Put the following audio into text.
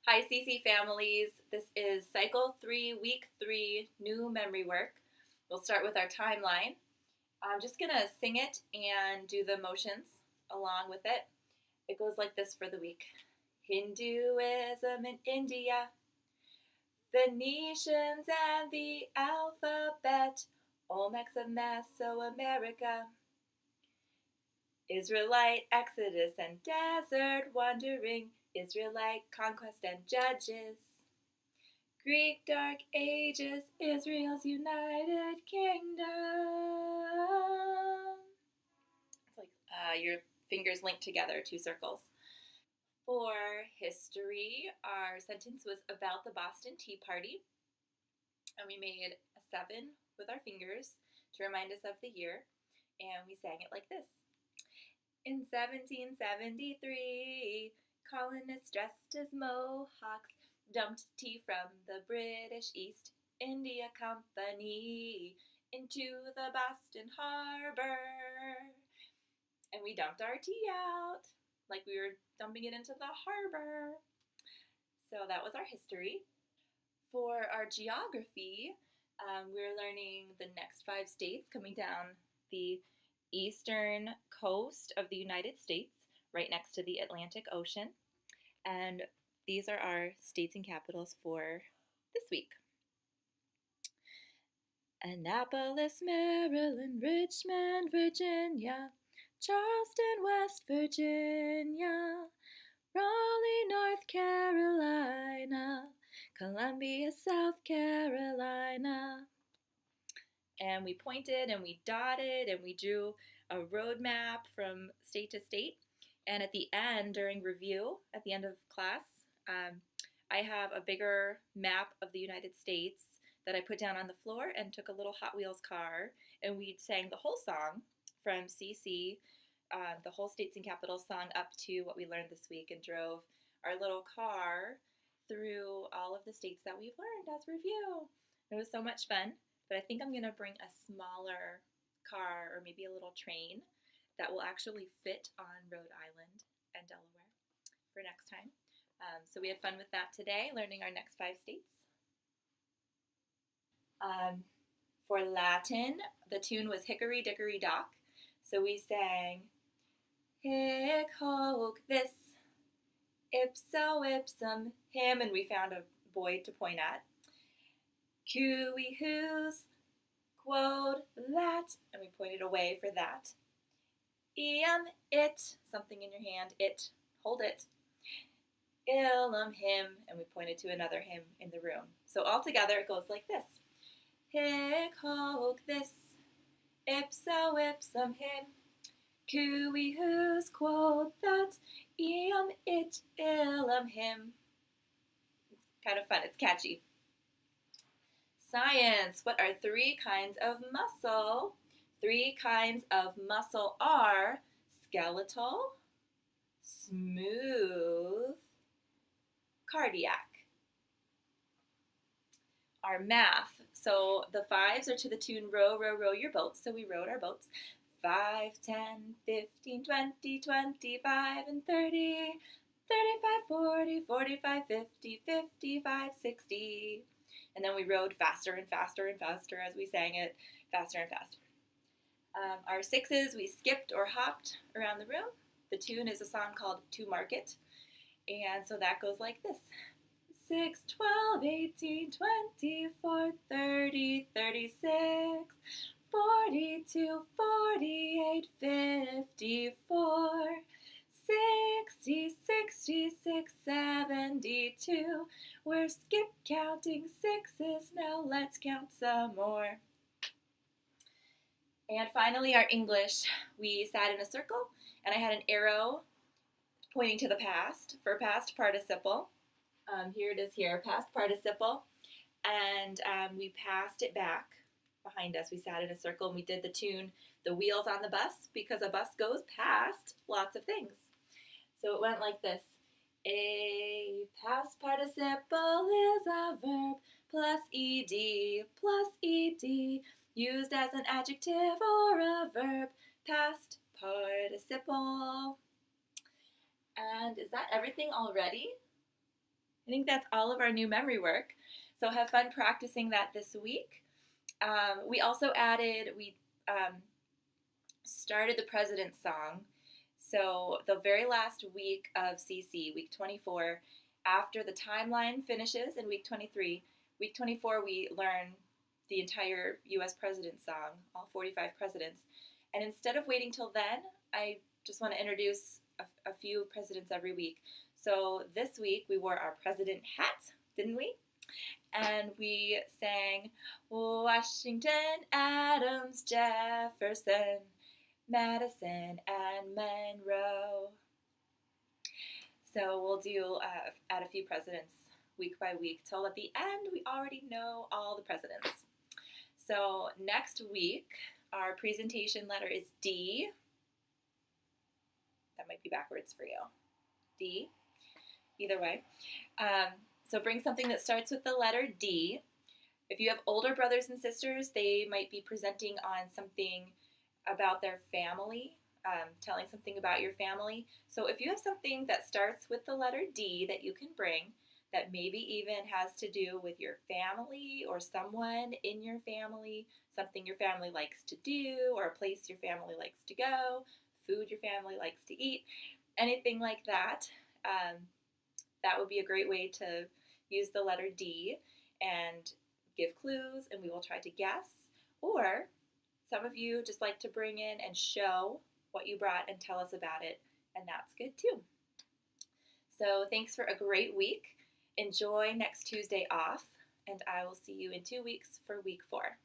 Hi, CC families. This is Cycle 3, Week 3, new memory work. We'll start with our timeline. I'm just going to sing it and do the motions along with it. It goes like this for the week. Hinduism in India, Phoenicians and the alphabet, Olmecs of Mesoamerica, Israelite exodus and desert wandering, Israelite conquest and judges, Greek Dark Ages, Israel's United Kingdom. It's like your fingers linked together, two circles. For history, our sentence was about the Boston Tea Party, and we made a 7 with our fingers to remind us of the year, and we sang it like this. In 1773, colonists dressed as Mohawks dumped tea from the British East India Company into the Boston Harbor. And we dumped our tea out like we were dumping it into the harbor. So that was our history. For our geography, we're learning the next 5 states coming down the eastern coast of the United States, right next to the Atlantic Ocean. And these are our states and capitals for this week. Annapolis, Maryland, Richmond, Virginia, Charleston, West Virginia, Raleigh, North Carolina, Columbia, South Carolina. And we pointed and we dotted and we drew a road map from state to state. And at the end, during review, at the end of class, I have a bigger map of the United States that I put down on the floor and took a little Hot Wheels car, and we sang the whole song from CC, the whole states and capitals song up to what we learned this week, and drove our little car through all of the states that we've learned as review. It was so much fun, but I think I'm going to bring a smaller car or maybe a little train that will actually fit on Rhode Island and Delaware for next time. So we had fun with that today, learning our next 5 states. For Latin, the tune was Hickory Dickory Dock. So we sang, hic hoc this, ipso ipsum him, and we found a boy to point at. Cui whose, quod that, and we pointed away for that. Iam it, something in your hand, it, hold it. Illum him, and we pointed to another him in the room. So all together it goes like this. Hic hoc this, ipso ipsum him, cui whose, quod that, iam it, illum him. It's kind of fun, it's catchy. Science, what are 3 kinds of muscle? 3 kinds of muscle are skeletal, smooth, cardiac. Our math, so the 5s are to the tune row, row, row your boat, so we rowed our boats. 5, 10, 15, 20, 25, and 30, 35, 40, 45, 50, 55, 60. And then we rowed faster and faster and faster as we sang it, faster and faster. Our 6s, we skipped or hopped around the room. The tune is a song called To Market. And so that goes like this. 6, 12, 18, 24, 30, 36, 42, 48, 54, 60, 66, 72. We're skip counting 6s, now let's count some more. And finally, our English. We sat in a circle, and I had an arrow pointing to the past for past participle. Here it is here, past participle. And we passed it back behind us. We sat in a circle, and we did the tune, The Wheels on the Bus, because a bus goes past lots of things. So it went like this. A past participle is a verb plus ed, used as an adjective or a verb, past participle. And is that everything already? I think that's all of our new memory work. So have fun practicing that this week. We also started the President's Song. So the very last week of CC, week 24, after the timeline finishes in week 23, week 24 we learn the entire U.S. President's Song, all 45 presidents. And instead of waiting till then, I just want to introduce a few presidents every week. So this week we wore our president hat, didn't we? And we sang Washington, Adams, Jefferson, Madison, and Monroe. So we'll add a few presidents week by week till at the end we already know all the presidents. So next week our presentation letter is D. That might be backwards for you. D. Either way. So bring something that starts with the letter D. If you have older brothers and sisters, they might be presenting on something about their family, telling something about your family. So if you have something that starts with the letter D that you can bring, that maybe even has to do with your family or someone in your family, something your family likes to do, or a place your family likes to go, food your family likes to eat, anything like that, that would be a great way to use the letter D and give clues, and we will try to guess. Or some of you just like to bring in and show what you brought and tell us about it, and that's good too. So thanks for a great week. Enjoy next Tuesday off, and I will see you in 2 weeks for week 4.